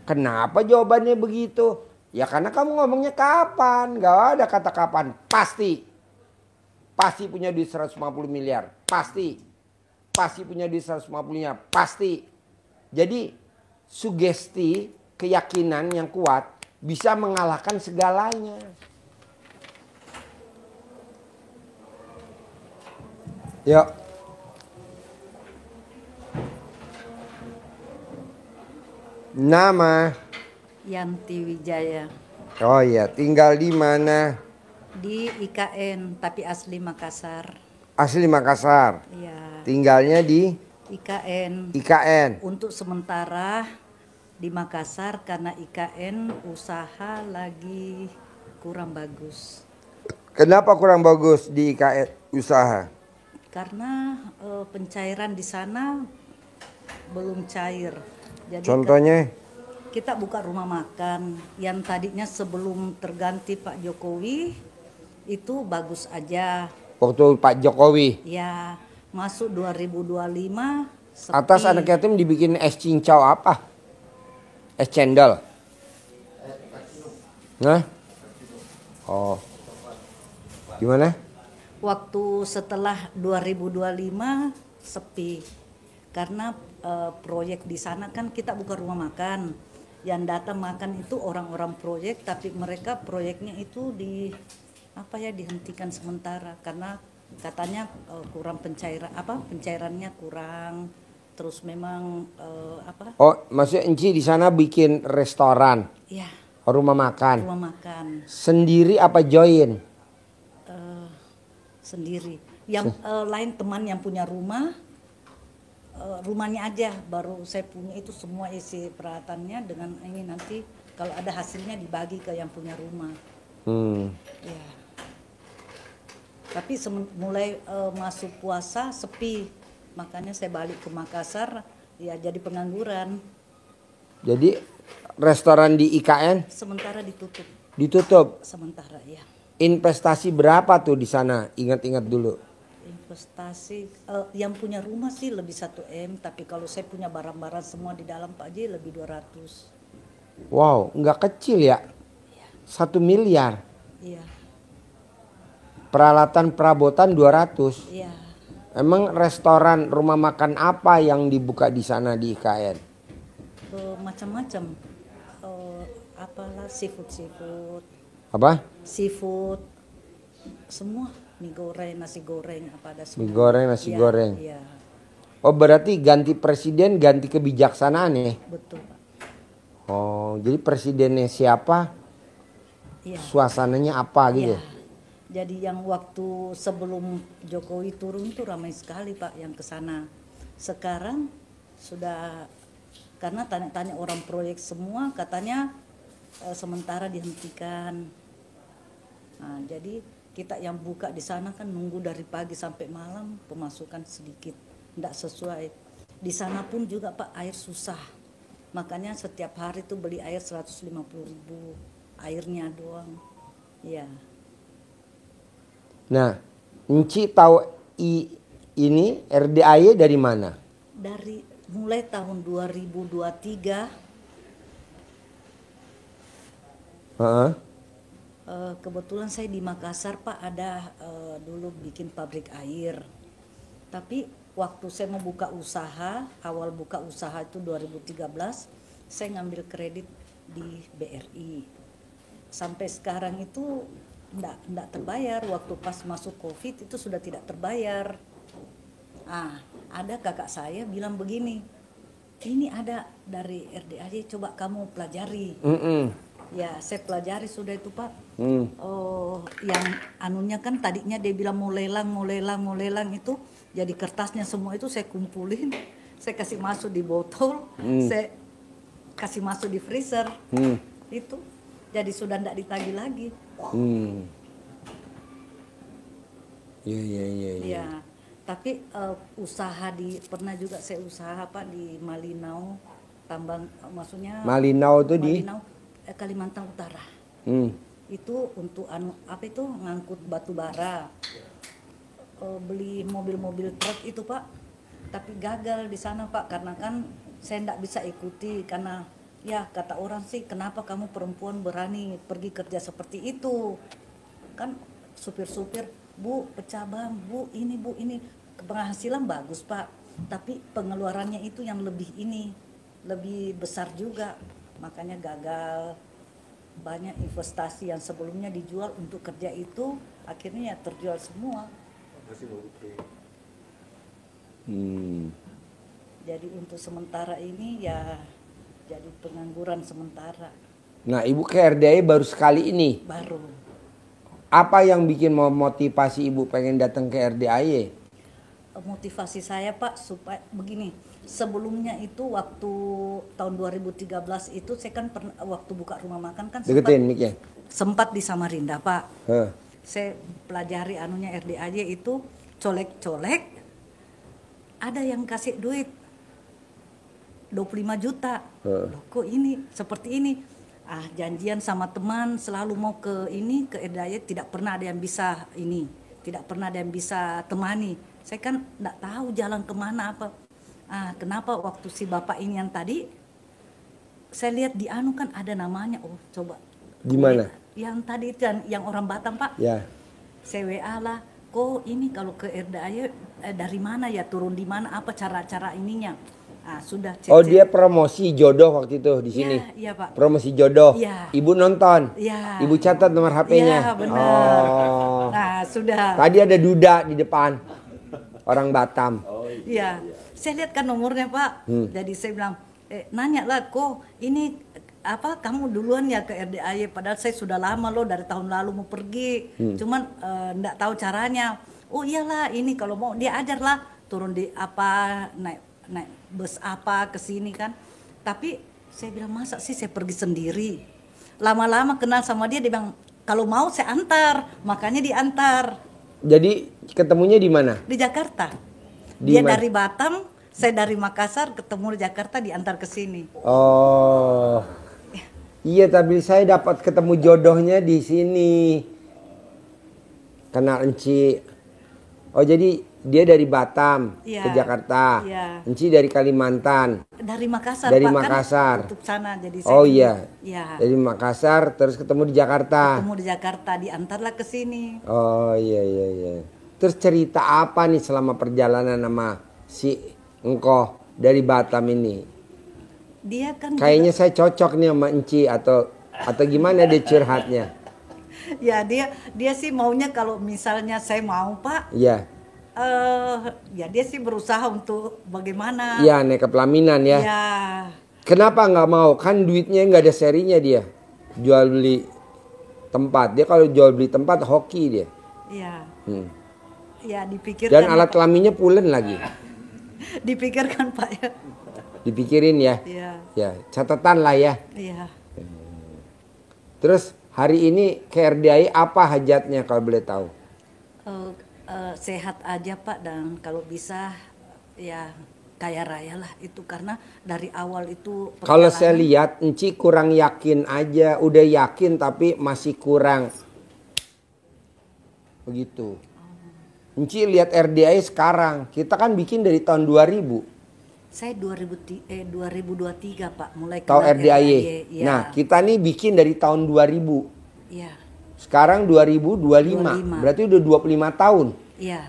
Kenapa jawabannya begitu? Ya karena kamu ngomongnya kapan. Gak ada kata kapan. Pasti. Pasti punya duit 150 miliar. Pasti. Pasti punya duit 150 miliar. Pasti. Jadi sugesti, keyakinan yang kuat bisa mengalahkan segalanya. Yuk. Nama? Yanti Wijaya. Oh iya, tinggal di mana? Di IKN, tapi asli Makassar. Asli Makassar. Iya. Tinggalnya di IKN. IKN. Untuk sementara di Makassar karena IKN usaha lagi kurang bagus. Kenapa kurang bagus di IKN usaha? Karena pencairan di sana belum cair. Jadi contohnya? Kita buka rumah makan yang tadinya sebelum terganti Pak Jokowi itu bagus aja. Waktu Pak Jokowi? Ya, masuk 2025 sepi. Atas anak yatim dibikin es cincau apa? Es cendol? Nah? Oh. Gimana? Waktu setelah 2025 sepi. Karena proyek di sana kan kita buka rumah makan. Yang datang makan itu orang-orang proyek, tapi mereka proyeknya itu dihentikan sementara karena katanya kurang pencairannya kurang. Terus memang Oh, maksudnya Enci di sana bikin restoran? Iya. Rumah makan? Rumah makan. Sendiri apa join? Sendiri. Yang lain teman yang punya rumah. Rumahnya aja baru saya punya itu semua isi peralatannya dengan ini nanti kalau ada hasilnya dibagi ke yang punya rumah. Ya. Tapi mulai masuk puasa sepi, makanya saya balik ke Makassar ya jadi pengangguran. Jadi restoran di IKN? Sementara ditutup. Ditutup? Sementara ya. Investasi berapa tuh di sana? Ingat-ingat dulu. Investasi yang punya rumah sih lebih 1 M, tapi kalau saya punya barang-barang semua di dalam Pak Ji lebih 200. Wow, nggak kecil ya? 1 miliar. Iya. Peralatan perabotan 200. Iya. Emang restoran rumah makan apa yang dibuka di sana di IKN? Macam-macam. Apalah seafood. Apa? Seafood. Semua. Mie goreng, nasi goreng, apa ada semua. Mie goreng, nasi goreng. Iya. Oh berarti ganti presiden, ganti kebijaksanaan ya? Betul Pak. Oh jadi presidennya siapa? Iya. Suasananya apa gitu? Iya. Jadi yang waktu sebelum Jokowi turun itu ramai sekali Pak yang ke sana. Sekarang sudah karena tanya-tanya orang proyek semua katanya sementara dihentikan. Nah, jadi kita yang buka di sana kan nunggu dari pagi sampai malam pemasukan sedikit, tidak sesuai. Di sana pun juga Pak air susah, makanya setiap hari tuh beli air 150.000 airnya doang. Ya. Nah, Enci tahu ini RDAY dari mana? Dari mulai tahun 2023. Kebetulan saya di Makassar Pak ada dulu bikin pabrik air. Tapi waktu saya mau buka usaha, awal buka usaha itu 2013, saya ngambil kredit di BRI. Sampai sekarang itu enggak terbayar. Waktu pas masuk Covid itu sudah tidak terbayar. Ada kakak saya bilang begini, ini ada dari RDAY, coba kamu pelajari. Ya saya pelajari sudah itu Pak. Yang anunya kan tadinya dia bilang mau lelang itu, jadi kertasnya semua itu saya kumpulin, saya kasih masuk di botol, saya kasih masuk di freezer, itu jadi sudah tidak ditagih lagi. Iya. Ya, Tapi usaha pernah juga saya usaha Pak di Malinau, tambang maksudnya Malinau tuh di Malinau, Kalimantan Utara. Hmm. Itu untuk apa itu ngangkut batu bara. Beli mobil-mobil truk itu Pak. Tapi gagal di sana Pak karena kan saya tidak bisa ikuti karena ya kata orang sih kenapa kamu perempuan berani pergi kerja seperti itu. Kan supir-supir, Bu, pecah ban, Bu, ini penghasilan bagus Pak, tapi pengeluarannya itu yang lebih besar juga, makanya gagal. Banyak investasi yang sebelumnya dijual untuk kerja itu akhirnya ya terjual semua. Jadi untuk sementara ini ya jadi pengangguran sementara. Nah, Ibu ke RDI baru sekali ini. Baru. Apa yang bikin memotivasi Ibu pengen datang ke RDI? Motivasi saya Pak supaya begini, sebelumnya itu waktu tahun 2013 itu saya kan pernah waktu buka rumah makan kan Deketin mic-nya. sempat di Samarinda Pak. Huh. Saya pelajari anunya RDAJ itu colek-colek, ada yang kasih duit 25 juta. Loh, kok ini seperti ini? Janjian sama teman selalu mau ke RDAJ, tidak pernah ada yang bisa tidak pernah ada yang bisa temani. Saya kan tidak tahu jalan kemana apa. Kenapa waktu si bapak ini yang tadi saya lihat di kan ada namanya. Oh coba. Di mana? Yang tadi itu yang orang Batam Pak. Ya. Saya WA lah. Kok ini kalau ke RDAJ dari mana ya, turun di mana, apa cara-cara ininya? Sudah cek. Oh, dia promosi jodoh waktu itu di sini. Iya Pak. Promosi jodoh. Ya. Ibu nonton. Ya. Ibu catat nomor HP-nya. Iya benar. Oh. Nah sudah. Tadi ada Duda di depan. Orang Batam. Iya. Saya lihat kan nomornya Pak. Jadi saya bilang, nanya lah, kok ini apa kamu duluan ya ke RDAJ, padahal saya sudah lama loh dari tahun lalu mau pergi. Cuman enggak tahu caranya. Oh iyalah, ini kalau mau dia ajar lah, turun di apa, naik bus apa ke sini kan. Tapi saya bilang masa sih saya pergi sendiri. Lama-lama kenal sama dia bilang kalau mau saya antar, makanya diantar. Jadi ketemunya di mana? Di Jakarta. Di Dia mana? dari Batam, saya dari Makassar, ketemu di Jakarta, diantar ke sini. Oh. Iya, tapi saya dapat ketemu jodohnya di sini. Kenal Enci. Oh, jadi dia dari Batam Iya. ke Jakarta. Iya. Enci dari Kalimantan. Dari Makassar, Dari Pak, Makassar. kan tutup sana, jadi Oh saya iya. Iya. Dari Makassar terus ketemu di Jakarta. Ketemu di Jakarta, diantarlah ke sini. Oh iya. Terus cerita apa nih selama perjalanan sama si engkau dari Batam ini? Dia kan Kayaknya saya cocok nih sama Enci atau gimana dia curhatnya? ya dia sih maunya kalau misalnya saya mau Pak, Iya. ya dia sih berusaha untuk bagaimana. Iya, naik ke pelaminan ya. Ya, Kenapa nggak mau? Kan duitnya nggak ada serinya dia. Jual beli tempat. Dia kalau jual beli tempat hoki dia. ya, Hmm. ya dipikirkan. Dan alat kelaminnya pulen lagi. Dipikirkan Pak ya. Dipikirin ya. Iya, Ya, catatan lah ya. iya. Terus hari ini ke RDI apa hajatnya kalau boleh tahu? Sehat aja Pak, dan kalau bisa ya kaya raya lah itu, karena dari awal itu Kalau saya perjalanan- lihat Enci kurang yakin aja. Udah yakin tapi masih kurang. Begitu. Enci lihat RDI sekarang. Kita kan bikin dari tahun 2000. Saya 2023 Pak mulai Tahu kenal RDI. Ya. Nah, kita nih bikin dari tahun 2000. Iya, Sekarang 2025. 25. Berarti udah 25 tahun. iya,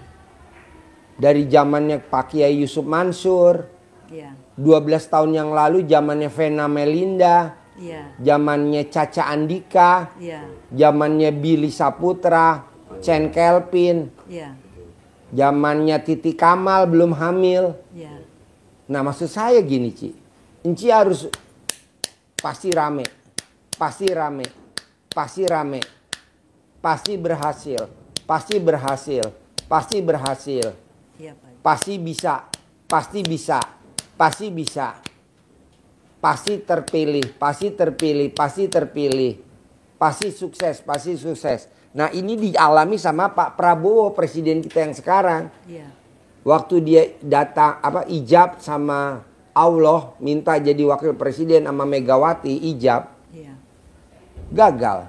Dari zamannya Pak Kiai Yusuf Mansur. iya, 12 tahun yang lalu zamannya Vena Melinda. iya, Zamannya Caca Andika. iya, Zamannya Billy Saputra. Chen Kelvin. iya, Zamannya Titi Kamal belum hamil. iya, Nah, maksud saya gini, Ci. Enci harus pasti rame. Pasti rame. Pasti rame. Pasti berhasil. Pasti berhasil. Pasti berhasil. iya Pak. Pasti bisa. Pasti bisa. Pasti bisa. Pasti terpilih. Pasti terpilih. Pasti terpilih. Pasti sukses. Pasti sukses. Nah, ini dialami sama Pak Prabowo, presiden kita yang sekarang. Iya, Waktu dia datang ijab sama Allah minta jadi wakil presiden sama Megawati ijab. Iya. Gagal.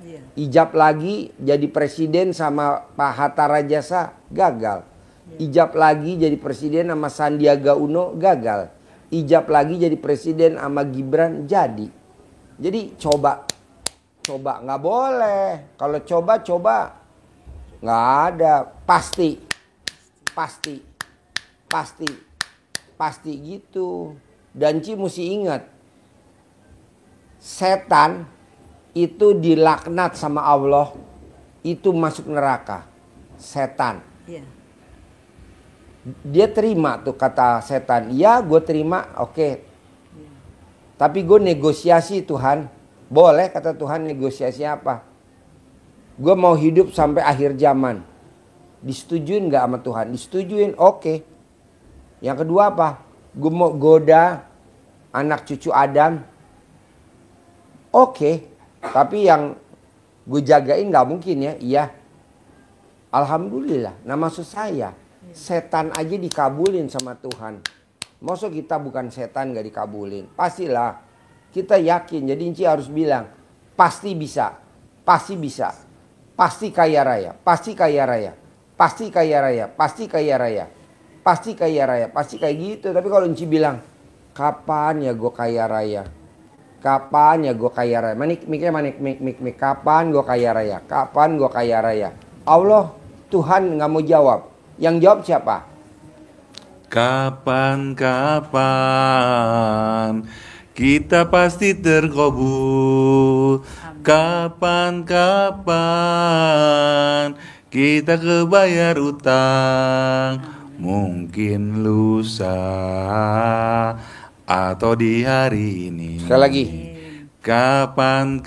Iya. Ijab lagi jadi presiden sama Pak Hatta Rajasa gagal. Ijab lagi jadi presiden sama Sandiaga Uno gagal. Ijab lagi jadi presiden sama Gibran jadi. Jadi coba nggak boleh. Kalau coba nggak ada, pasti gitu. Dan Ci mesti ingat, setan itu dilaknat sama Allah, itu masuk neraka. Setan. Iya. Dia terima tuh kata setan. Ya gue terima, oke. Tapi gue negosiasi Tuhan. Boleh kata Tuhan, negosiasi apa? Gue mau hidup sampai akhir zaman. Disetujuin gak sama Tuhan? Disetujuin, oke. Yang kedua apa? Gue mau goda anak cucu Adam. Oke. Tapi yang gue jagain gak mungkin ya. Iya. Alhamdulillah. Nah maksud saya, setan aja dikabulin sama Tuhan. Masa kita bukan setan gak dikabulin? Pastilah. Kita yakin. Jadi Inci harus bilang, pasti bisa. Pasti bisa. Pasti kaya raya. Pasti kaya raya. Pasti kaya raya. Pasti kaya raya. Pasti kaya raya. Pasti kayak gitu. Tapi kalau Inci bilang, kapan ya gue kaya raya? Kapan ya gue kaya raya? Mikirnya manik. Kapan gue kaya raya? Kapan gue kaya raya? Allah, Tuhan nggak mau jawab. Yang jawab siapa? Kapan kita pasti terkabul. Kapan kita kebayar utang. Mungkin lusa atau di hari ini. Sekali lagi. Kapan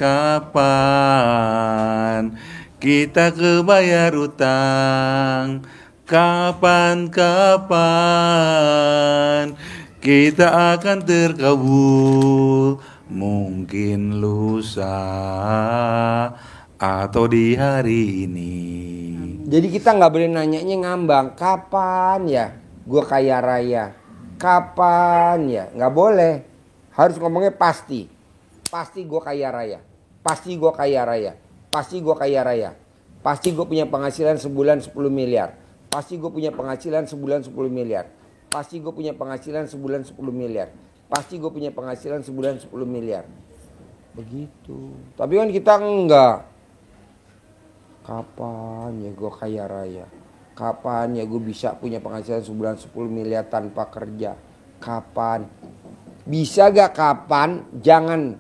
kita kebayar utang. Kapan kita akan terkabul. Mungkin lusa atau di hari ini. Jadi kita nggak boleh nanyanya ngambang. Kapan ya gue kaya raya? Kapan ya? Nggak boleh. Harus ngomongnya pasti. Pasti gue kaya raya. Pasti gue kaya raya. Pasti gue kaya raya. Pasti gue punya penghasilan sebulan 10 miliar. Pasti gue punya penghasilan sebulan 10 miliar. Pasti gue punya penghasilan sebulan 10 miliar. Pasti gue punya penghasilan sebulan 10 miliar. Begitu. Tapi kan kita enggak. Kapan ya gue kaya raya? Kapan ya gue bisa punya penghasilan sebulan 10 miliar tanpa kerja? Kapan? Bisa gak kapan? Jangan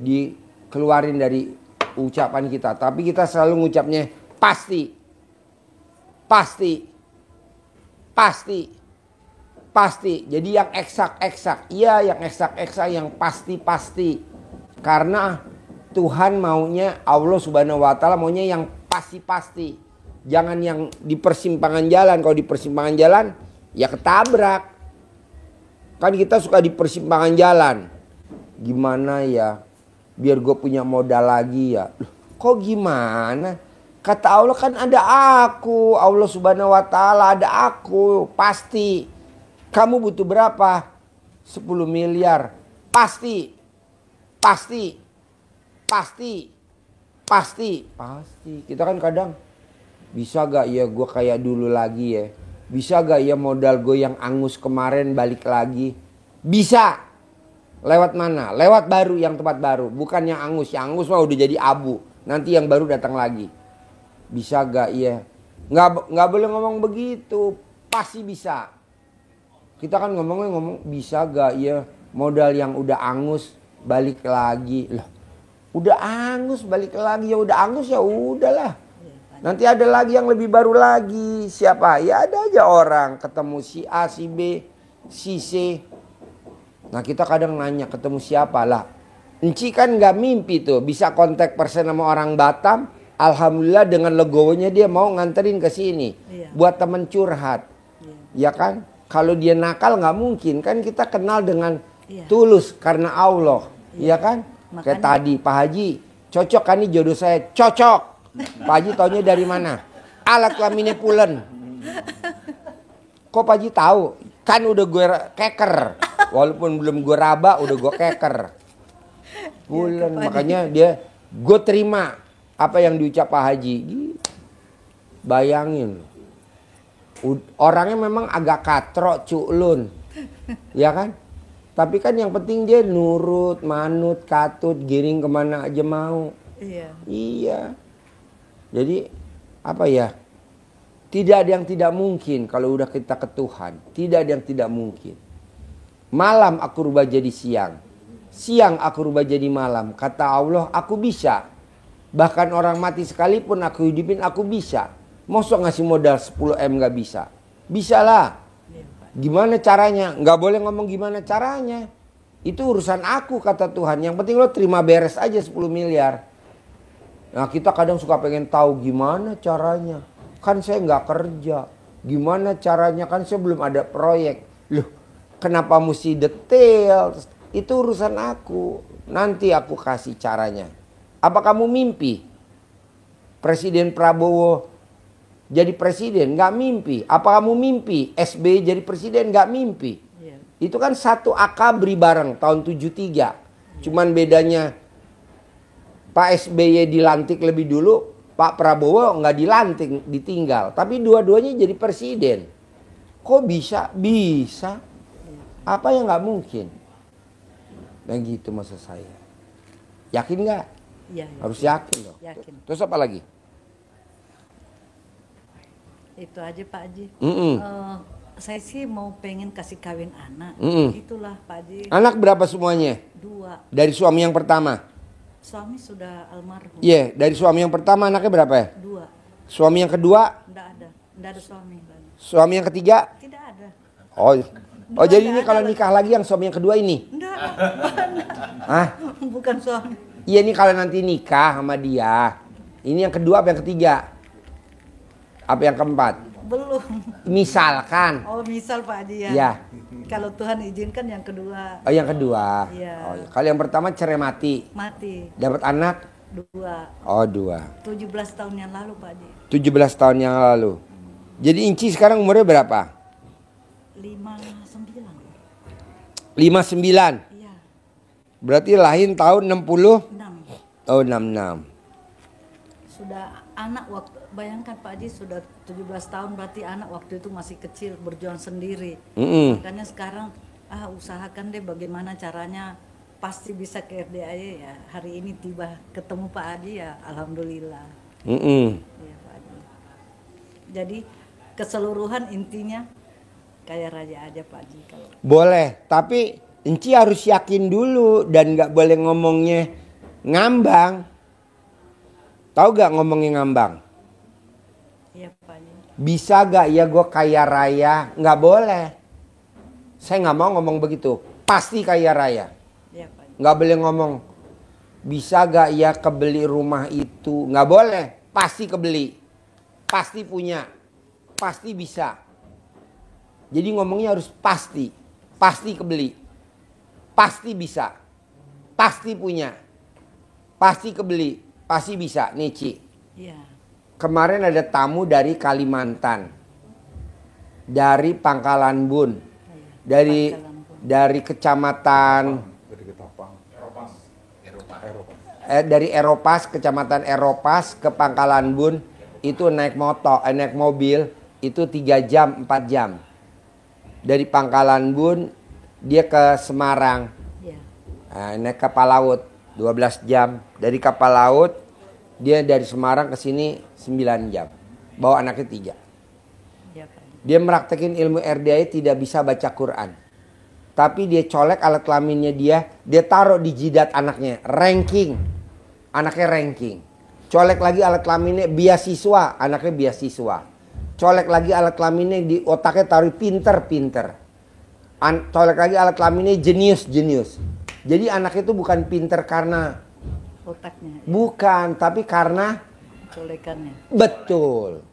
dikeluarin dari ucapan kita. Tapi kita selalu ngucapnya pasti. Jadi yang eksak. Iya yang eksak yang pasti. Karena Tuhan maunya, Allah Subhanahu wa Ta'ala maunya yang pasti. Jangan yang di persimpangan jalan. Kalau di persimpangan jalan ya ketabrak. Kan kita suka di persimpangan jalan. Gimana ya biar gue punya modal lagi ya. Kok gimana? Kata Allah kan ada aku. Allah Subhanahu wa Ta'ala ada aku. Pasti. Kamu butuh berapa? 10 miliar. Pasti. Kita kan kadang, bisa gak ya gue kayak dulu lagi ya? Bisa gak ya modal gue yang angus kemarin balik lagi? Bisa. Lewat mana? Lewat baru, yang tempat baru. Bukan yang angus. Yang angus mah udah jadi abu. Nanti yang baru datang lagi. Bisa gak ya? Nggak boleh ngomong begitu. Pasti bisa. Kita kan ngomong bisa gak ya modal yang udah angus balik lagi. Lah, udah angus balik lagi, ya udah angus ya udahlah. Nanti ada lagi yang lebih baru lagi. Siapa? Ya ada aja orang ketemu si A, si B, si C. Nah kita kadang nanya ketemu siapa lah. Enci kan nggak mimpi tuh bisa kontak person sama orang Batam. Alhamdulillah dengan legowonya dia mau nganterin ke sini. Iya. Buat temen curhat. Iya. Ya kan? Kalau dia nakal nggak mungkin. Kan kita kenal dengan tulus karena Allah. Iya kan? Makanya. Kayak tadi Pak Haji. Cocok kan nih jodoh saya? Cocok. Pak Haji taunya dari mana? Alat kelaminnya pulen. Kok Pak Haji tahu? Kan udah gue keker. Walaupun belum gue raba, udah gue keker. Bulan, makanya dia, gue terima apa yang diucap Pak Haji. Bayangin. Orangnya memang agak katrok, culun. Ya kan? Tapi kan yang penting dia nurut, manut, katut, giring kemana aja mau. Iya. Iya. Jadi apa ya? Tidak ada yang tidak mungkin kalau udah kita ke Tuhan. Tidak ada yang tidak mungkin. Malam aku rubah jadi siang. Siang aku rubah jadi malam. Kata Allah, aku bisa. Bahkan orang mati sekalipun aku hidupin, aku bisa. Mosok ngasih modal 10M gak bisa? Bisa lah. Gimana caranya? Gak boleh ngomong gimana caranya. Itu urusan aku, kata Tuhan. Yang penting lo terima beres aja 10 miliar. Nah kita kadang suka pengen tahu gimana caranya. Kan saya nggak kerja. Gimana caranya? Kan saya belum ada proyek. Loh, kenapa mesti detail? Itu urusan aku. Nanti aku kasih caranya. Apa kamu mimpi Presiden Prabowo jadi presiden? Nggak mimpi. Apa kamu mimpi SBY jadi presiden? Nggak mimpi. Iya. Itu kan satu akabri bareng tahun 73. Cuman bedanya Pak SBY dilantik lebih dulu, Pak Prabowo nggak dilantik, ditinggal. Tapi dua-duanya jadi presiden. Kok bisa? Bisa. Apa yang nggak mungkin? Nah gitu maksud saya. Yakin nggak? Iya. Harus yakin dong. Yakin. Terus apa lagi? Itu aja Pak Haji. Mm-mm. Saya sih mau pengen kasih kawin anak. Mm-mm. Itulah Pak Haji. Anak berapa semuanya? 2. Dari suami yang pertama? Suami sudah almarhum. Iya, dari suami yang pertama anaknya berapa ya? 2. Suami yang kedua? Enggak ada. Enggak ada suami lagi. Suami yang ketiga? Tidak ada. Oh, Dua jadi nggak ini ada kalau lagi. nikah lagi yang suami yang kedua ini? Enggak ada. Hah? Bukan suami. Iya ini kalau nanti nikah sama dia. Ini yang kedua apa yang ketiga? Apa yang keempat? Belum. Misalkan. Oh, misal Pak Haji ya. Ya. Kalau Tuhan izinkan yang kedua Oh yang kedua. Iya. Oh, iya. Kalau yang pertama cerai mati. mati. Dapat anak? 2. Oh 2. 17 tahun yang lalu Pak Haji. 17 tahun yang lalu. Jadi Inci sekarang umurnya berapa? 59. 59. Iya. Berarti lahir tahun 60? 6. Oh 66. Sudah anak waktu, bayangkan Pak Haji sudah 17 tahun, berarti anak waktu itu masih kecil, berjuang sendiri. Mm-mm. Makanya sekarang usahakan deh bagaimana caranya, pasti bisa ke RDAY ya. Hari ini tiba ketemu Pak Haji ya, alhamdulillah. Mm-mm. Ya, Pak Haji. Jadi keseluruhan intinya kayak raja aja Pak Haji kalau. Boleh, tapi Enci harus yakin dulu dan nggak boleh ngomongnya ngambang. Tahu gak ngomongnya ngambang? Iya Pak Haji. Bisa gak ya gue kaya raya? Nggak boleh. Saya nggak mau ngomong begitu. Pasti kaya raya. Iya Pak Haji. Nggak boleh ngomong. Bisa gak ya kebeli rumah itu? Nggak boleh. Pasti kebeli. Pasti punya. Pasti bisa. Jadi ngomongnya harus pasti. Pasti kebeli. Pasti bisa. Pasti punya. Pasti kebeli. Pasti bisa. Nih Ci. Iya. Kemarin ada tamu dari Kalimantan. Dari Pangkalan Bun. Dari Pangkalan Bun. dari kecamatan dari Eropas, kecamatan Eropas ke Pangkalan Bun itu naik naik mobil itu 3 jam 4 jam. Dari Pangkalan Bun dia ke Semarang. Iya. Naik kapal laut 12 jam. Dari kapal laut dia dari Semarang ke sini 9 jam. Bawa anaknya 3. Iya Pak Haji. Dia meraktekin ilmu RDI tidak bisa baca Quran. Tapi dia colek alat kelaminnya dia taruh di jidat anaknya. Ranking. Anaknya ranking. Colek lagi alat kelaminnya beasiswa. Anaknya beasiswa. Colek lagi alat kelaminnya di otaknya taruh pinter. Colek lagi alat kelaminnya jenius. Jadi anak itu bukan pinter karena Otaknya. bukan, tapi karena Colekannya. betul.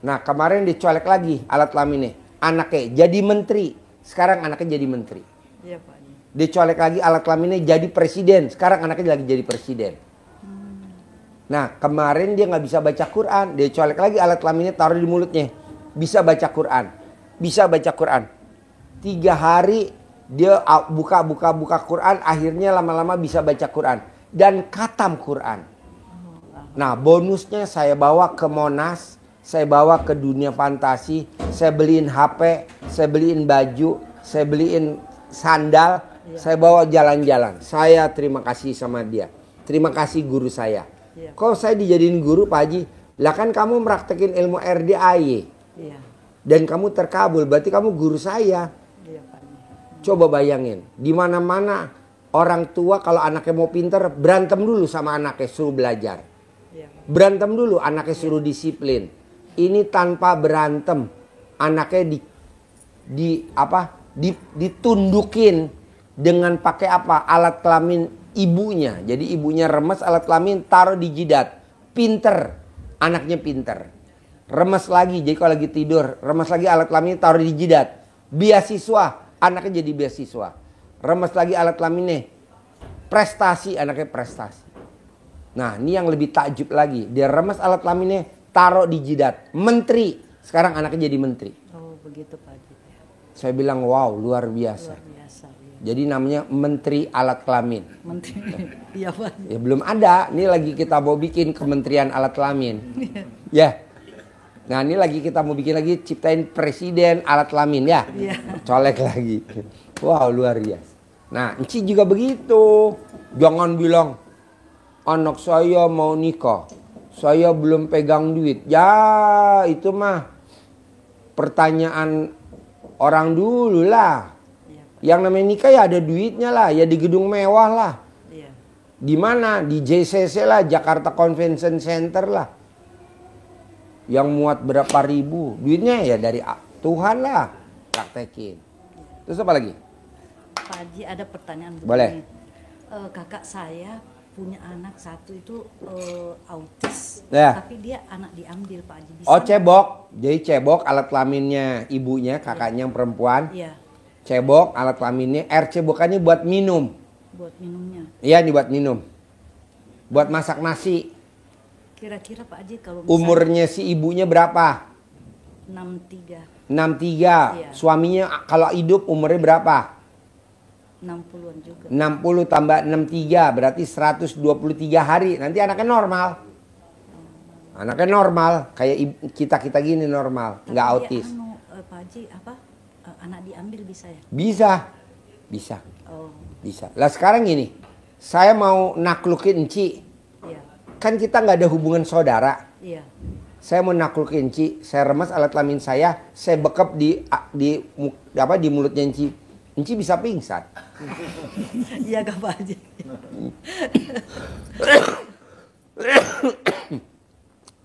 Nah kemarin dicolek lagi alat kelaminnya. Anaknya jadi menteri. Sekarang anaknya jadi menteri. Iya Pak Haji. Dicolek lagi alat kelaminnya jadi presiden. Sekarang anaknya lagi jadi presiden. Nah kemarin dia nggak bisa baca Quran, dia colek lagi alat kelaminnya taruh di mulutnya. Bisa baca Quran, bisa baca Quran. 3 hari dia buka Quran, akhirnya lama-lama bisa baca Quran dan khatam Quran. Nah bonusnya saya bawa ke Monas, saya bawa ke dunia fantasi, saya beliin HP, saya beliin baju, saya beliin sandal, saya bawa jalan-jalan. Saya terima kasih sama dia, terima kasih guru saya. Kok saya dijadiin guru Pak Haji? Lah kan kamu meraktekin ilmu RDAY dan kamu terkabul, berarti kamu guru saya. Coba bayangin, di mana-mana orang tua kalau anaknya mau pinter berantem dulu sama anaknya suruh belajar. Berantem dulu anaknya suruh disiplin. Ini tanpa berantem anaknya ditundukin dengan pakai apa? Alat kelamin ibunya. Jadi ibunya remes alat kelamin taruh di jidat. Pinter, anaknya pinter. Remes lagi, jadi kalau lagi tidur remes lagi alat kelamin taruh di jidat. Beasiswa. Anaknya jadi beasiswa. Remes lagi alat kelaminnya. Prestasi, anaknya prestasi. Nah ini yang lebih takjub lagi. Dia remes alat kelaminnya, taruh di jidat. Menteri. Sekarang anaknya jadi menteri. Oh begitu Pak Haji. Saya bilang wow luar biasa. Luar biasa. Ya. Jadi namanya menteri alat kelamin. Menteri. Iya Pak Haji. Ya belum ada. Ini lagi kita mau bikin kementerian alat kelamin. Ya. Nah ini lagi kita mau bikin lagi ciptain presiden alat kelamin ya. Colek lagi. Wow luar biasa. Nah Enci juga begitu. Jangan bilang anak saya mau nikah, saya belum pegang duit. Ya itu mah pertanyaan orang dulu lah. Yang namanya nikah ya ada duitnya lah, ya di gedung mewah lah. Di mana? Di JCC lah, Jakarta Convention Center lah. Yang muat berapa ribu, duitnya ya dari Tuhan lah, praktekin. Terus apa lagi? Pak Haji ada pertanyaan begini. Boleh. Kakak saya punya anak satu itu autis, Ya. tapi dia anak diambil Pak Haji. Bisa Oh nggak? cebok, jadi cebok alat kelaminnya ibunya, kakaknya yang perempuan. Iya, Cebok alat kelaminnya, air cebokannya buat minum. buat minumnya. Iya nih buat minum. Buat masak nasi. Kira-kira Pak Haji kalau Umurnya si ibunya berapa? 63, 63. Iya. Suaminya kalau hidup umurnya berapa? 60-an juga. 60 tambah 63 berarti 123 hari. Nanti anaknya normal. Anaknya normal. Kayak kita gini normal. Tapi Nggak dia autis. Pak Haji anak diambil bisa ya? Bisa. Bisa. Oh, Bisa. Lah sekarang gini. Saya mau naklukin Enci. iya, Kan kita nggak ada hubungan saudara. iya. Saya mau naklukin Enci. Saya remes alat kelamin saya bekap di mulutnya Enci. Enci bisa pingsan. Iya Kak Pak Haji.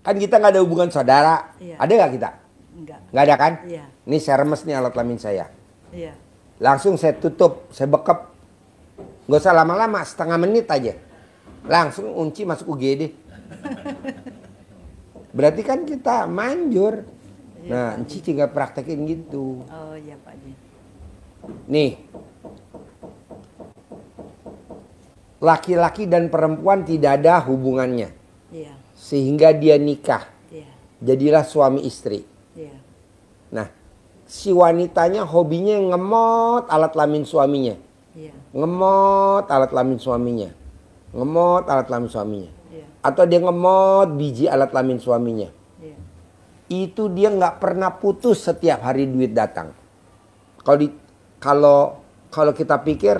Kan kita nggak ada hubungan saudara. Iya. Ada nggak kita? Enggak. Nggak ada kan? Iya, Ini saya remes nih alat kelamin saya. iya. Langsung saya tutup, saya bekap. Nggak usah lama-lama, setengah menit aja. Langsung Unci masuk UGD. Berarti kan kita manjur. Nah, Enci juga praktekin gitu. Oh iya Pak Haji. Nih. Laki-laki dan perempuan tidak ada hubungannya. Iya, Sehingga dia nikah. iya, Jadilah suami istri. iya. Nah, si wanitanya hobinya ngemot alat kelamin suaminya. Iya, Ngemot alat kelamin suaminya. Ngemot alat kelamin suaminya. iya, Atau dia ngemot biji alat kelamin suaminya. iya. Itu dia nggak pernah putus setiap hari duit datang. Kalau kita pikir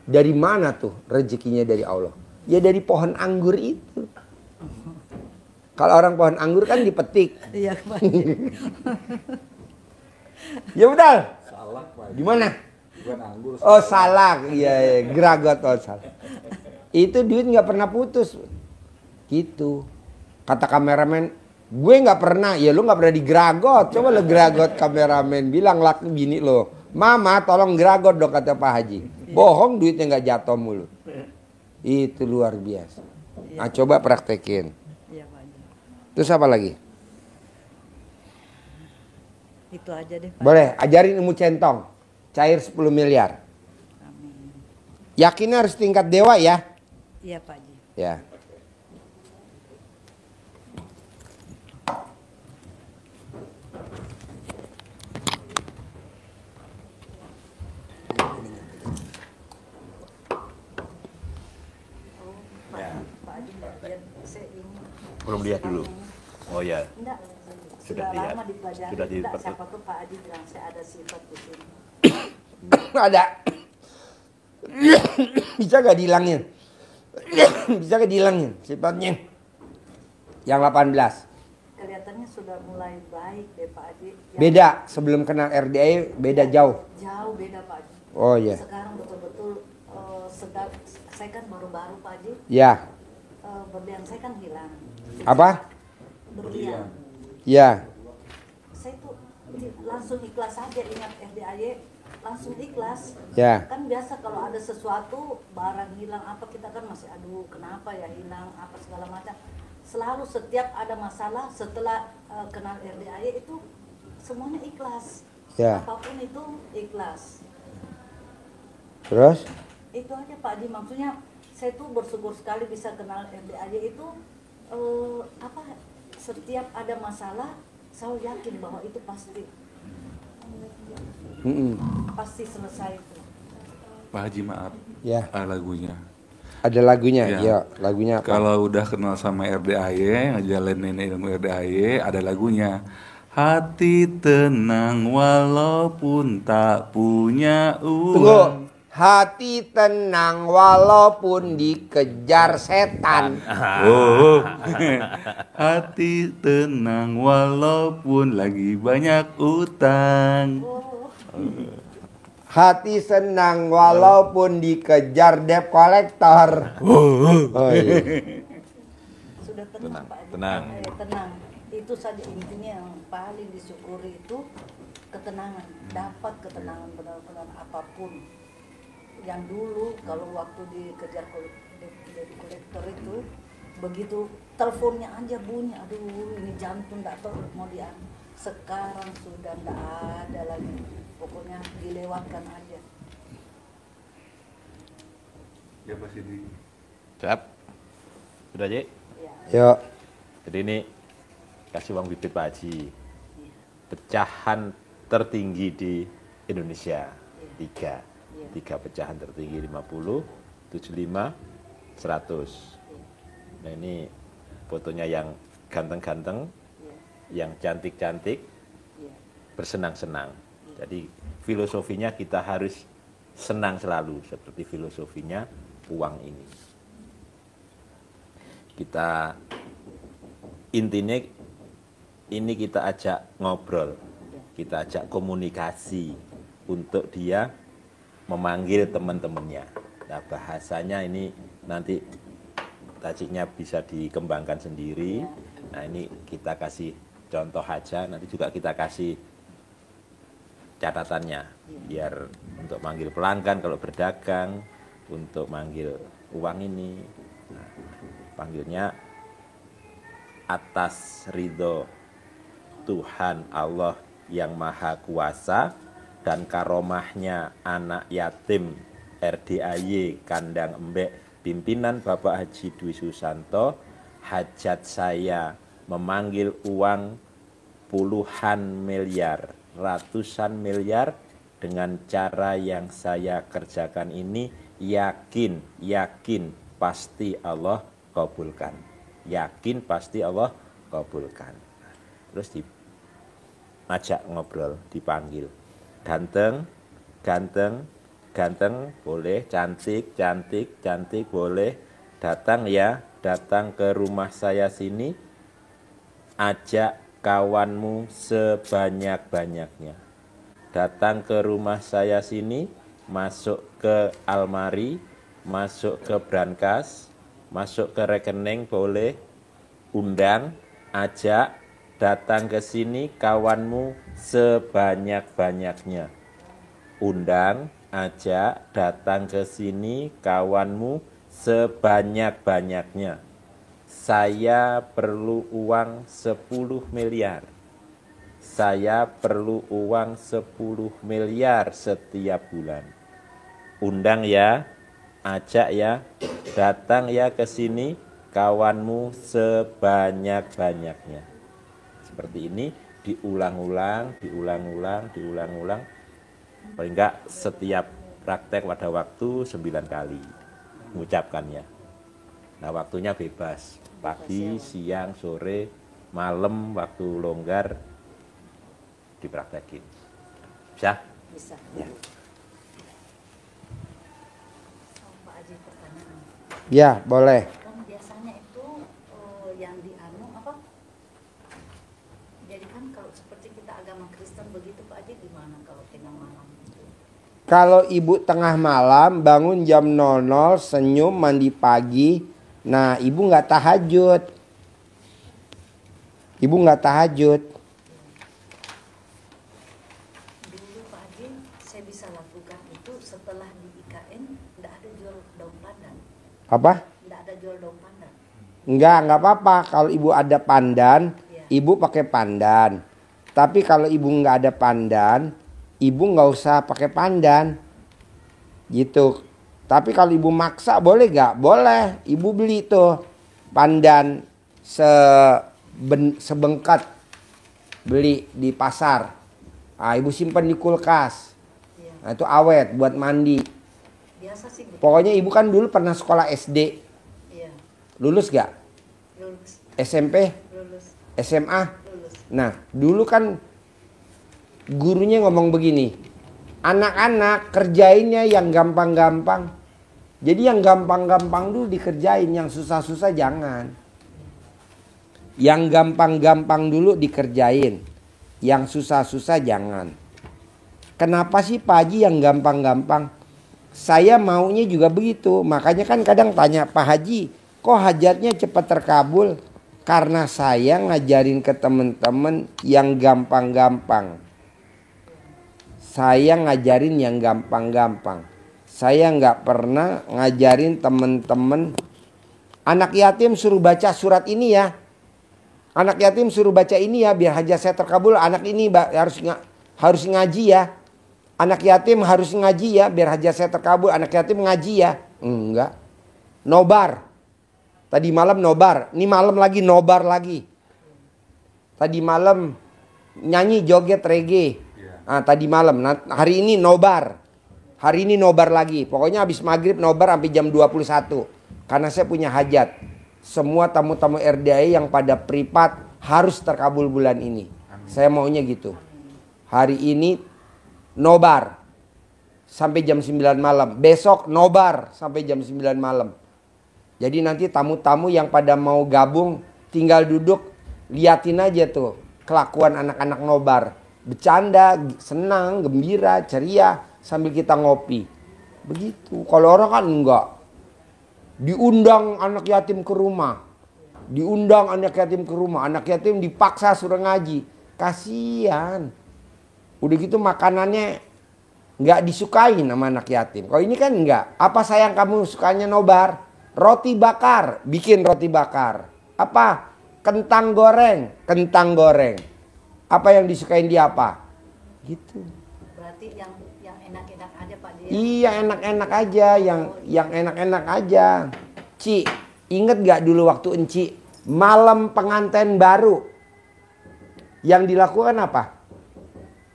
dari mana tuh rezekinya dari Allah? Ya dari pohon anggur itu. Kalau orang pohon anggur kan dipetik. Iya Pak Haji. Ya betul. Salah Pak. Gimana? Bukan anggur. Oh salah, iya, geragot, oh salah. Itu duit nggak pernah putus, gitu. Kata kameramen, gue nggak pernah. Ya lu nggak pernah digeragot. Coba lu geragot kameramen, bilang laki bini lo, Mama tolong geragot dong kata Pak Haji. Bohong duitnya nggak jatuh mulu. Itu luar biasa. Nah coba praktekin. Iya Pak Haji. Terus apa lagi? Itu aja deh Pak. Boleh ajarin ilmu centong, cair 10 miliar. Amin. Yakinnya harus tingkat dewa ya. Iya Pak Haji. Ya. belum lihat dulu. Oh ya, Enggak, Sudah sudah lihat. lama dipelajari. Sudah Enggak, diper- siapa tuh Pak Adi bilang saya ada sifat di sini. Ada. Bisa gak dihilangin? Bisa gak dihilangin sifatnya? Yang 18. Kelihatannya sudah mulai baik deh Pak Adi. Yang Beda sebelum kenal RDA, beda jauh. Jauh beda Pak Adi. Oh iya. Sekarang betul-betul sedang, saya kan baru-baru Pak Adi, Ya. berlian saya kan hilang. Apa? Berlian. Ya. Saya tuh langsung ikhlas aja ingat RDAY, langsung ikhlas. Ya. Kan biasa kalau ada sesuatu barang hilang apa kita kan masih aduh kenapa ya hilang apa segala macam. Selalu setiap ada masalah setelah kenal RDAY itu semuanya ikhlas. Ya. Apapun itu ikhlas. Terus? Itu aja Pak Adi, maksudnya saya tuh bersyukur sekali bisa kenal RDAY itu apa setiap ada masalah saya yakin bahwa itu pasti pasti selesai itu. Pak Haji maaf, Ya. lagunya. Ada lagunya. Ya. Ya, lagunya apa? Kalau udah kenal sama RDAY, ngejalanin ilmu RDAY, ada lagunya. Hati tenang walaupun tak punya uang. Tunggu. Hati tenang walaupun dikejar setan. Oh, hati tenang walaupun lagi banyak utang. Hati senang walaupun dikejar debt collector. Oh, iya. Sudah tenang, Pak Adi. tenang. Tenang. Itu saja intinya yang paling disyukuri itu ketenangan. Dapat ketenangan benar-benar apapun. Yang dulu kalau waktu dikejar debt collector itu begitu teleponnya aja bunyi, aduh ini jantung nggak tahu mau diambil. Sekarang sudah nggak ada lagi, pokoknya dilewatkan aja. Ya pasti di. Siap. Sudah Ji? Ya, Yuk. Jadi ini kasih uang bibit Pak Haji. Pecahan tertinggi di Indonesia. Tiga. Tiga pecahan tertinggi 50, 75, 100. Nah ini fotonya yang ganteng-ganteng, yang cantik-cantik, bersenang-senang. Jadi filosofinya kita harus senang selalu, seperti filosofinya uang ini. Kita intinya ini kita ajak ngobrol, kita ajak komunikasi untuk dia memanggil teman-temannya. Nah bahasanya ini nanti tajiknya bisa dikembangkan sendiri. Nah ini kita kasih contoh aja, nanti juga kita kasih catatannya biar untuk manggil pelanggan kalau berdagang, untuk manggil uang ini. Nah, panggilnya atas ridho Tuhan Allah yang Maha Kuasa dan karomahnya anak yatim RDAY Kandang Embek pimpinan Bapak Haji Dwi Susanto, hajat saya memanggil uang puluhan miliar, ratusan miliar dengan cara yang saya kerjakan ini yakin pasti Allah kabulkan. Yakin pasti Allah kabulkan. Terus diajak ngobrol, dipanggil. Ganteng, ganteng, ganteng boleh, cantik, cantik, cantik boleh. Datang ya, datang ke rumah saya sini. Ajak kawanmu sebanyak-banyaknya. Datang ke rumah saya sini, masuk ke almari, masuk ke brankas, masuk ke rekening boleh. Undang, ajak, datang ke sini kawanmu sebanyak-banyaknya. Undang, ajak, datang ke sini kawanmu sebanyak-banyaknya. Saya perlu uang 10 miliar. Saya perlu uang 10 miliar setiap bulan. Undang ya, ajak ya, datang ya ke sini kawanmu sebanyak-banyaknya. Seperti ini diulang-ulang, diulang-ulang. Paling enggak setiap praktek pada waktu 9 kali mengucapkannya. Nah waktunya bebas, Pagi, siang, sore, malam, waktu longgar dipraktekin. Bisa? Bisa. Ya. Oh, Pak Haji, pertanyaan. Ya, boleh. Kan biasanya itu yang dianu apa? Jadi kan kalau seperti kita agama Kristen begitu Pak Haji, gimana kalau tengah malam itu? Kalau ibu tengah malam bangun jam 00, senyum, mandi pagi, nah ibu nggak tahajud. Ibu nggak tahajud. Dulu Pak Haji, saya bisa lakukan itu setelah di IKN, tidak ada jual daun pandan. Apa? Tidak ada jual daun pandan. Nggak apa-apa. Kalau ibu ada pandan, Iya. ibu pakai pandan. Tapi kalau ibu nggak ada pandan, ibu nggak usah pakai pandan. Gitu. Tapi kalau ibu maksa boleh nggak? Boleh. Ibu beli tuh pandan sebengkat, beli di pasar. Nah, ibu simpan di kulkas. Iya. Nah, itu awet buat mandi. Biasa sih begitu. Pokoknya ibu kan dulu pernah sekolah SD. Iya. Lulus gak? Lulus. SMP? Lulus. SMA? Lulus. Nah, dulu kan gurunya ngomong begini. Anak-anak kerjainnya yang gampang-gampang. Jadi yang gampang-gampang dulu dikerjain, yang susah-susah jangan. Yang gampang-gampang dulu dikerjain, yang susah-susah jangan. Kenapa sih Pak Haji yang gampang-gampang? Saya maunya juga begitu. Makanya kan kadang tanya, Pak Haji, kok hajatnya cepat terkabul? Karena saya ngajarin ke teman-teman yang gampang-gampang. Saya ngajarin yang gampang-gampang. Saya nggak pernah ngajarin teman-teman, anak yatim suruh baca surat ini ya. Anak yatim suruh baca ini ya biar hajat saya terkabul. Anak ini harus ngaji ya. Anak yatim harus ngaji ya biar hajat saya terkabul. Anak yatim ngaji ya. Enggak. Nobar. Tadi malam nobar. Ini malam lagi nobar lagi. Tadi malam nyanyi joget reggae. Nah, tadi malam. Nah, hari ini nobar. Hari ini nobar lagi. Pokoknya habis maghrib nobar sampai jam 21. Karena saya punya hajat. Semua tamu-tamu RDI yang pada privat harus terkabul bulan ini. Saya maunya gitu. Hari ini nobar sampai jam 9 malam. Besok nobar sampai jam 9 malam. Jadi nanti tamu-tamu yang pada mau gabung tinggal duduk liatin aja tuh kelakuan anak-anak nobar. Bercanda, senang, gembira, ceria sambil kita ngopi. Begitu. Kalau orang kan enggak. Diundang anak yatim ke rumah. Diundang anak yatim ke rumah. Anak yatim dipaksa suruh ngaji. Kasihan. Udah gitu makanannya nggak disukain sama anak yatim. Kalau ini kan enggak. Apa sayang kamu sukanya nobar? Roti bakar. Bikin roti bakar. Apa? Kentang goreng. Kentang goreng. Apa yang disukain dia apa? Gitu. Berarti yang enak-enak aja Pak Haji. Iya enak-enak aja, yang enak-enak aja. Ci, inget gak dulu waktu Enci malam pengantin baru yang dilakukan apa?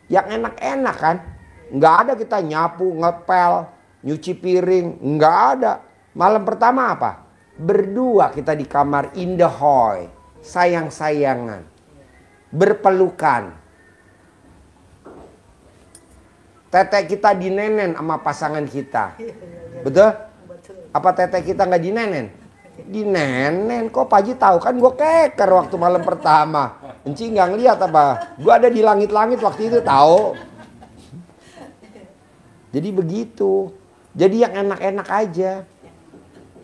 Yang enak-enak kan? Nggak ada kita nyapu, ngepel, nyuci piring, nggak ada. Malam pertama apa? Berdua kita di kamar indahoy, sayang-sayangan, berpelukan. Tetek kita dinenen sama pasangan kita. Betul? Apa tetek kita nggak dinenen? Dinenen. Kok Pak Haji tahu? Kan gue keker waktu malam pertama. Enci nggak ngeliat apa? Gue ada di langit-langit waktu itu tahu. Jadi begitu. Jadi yang enak-enak aja.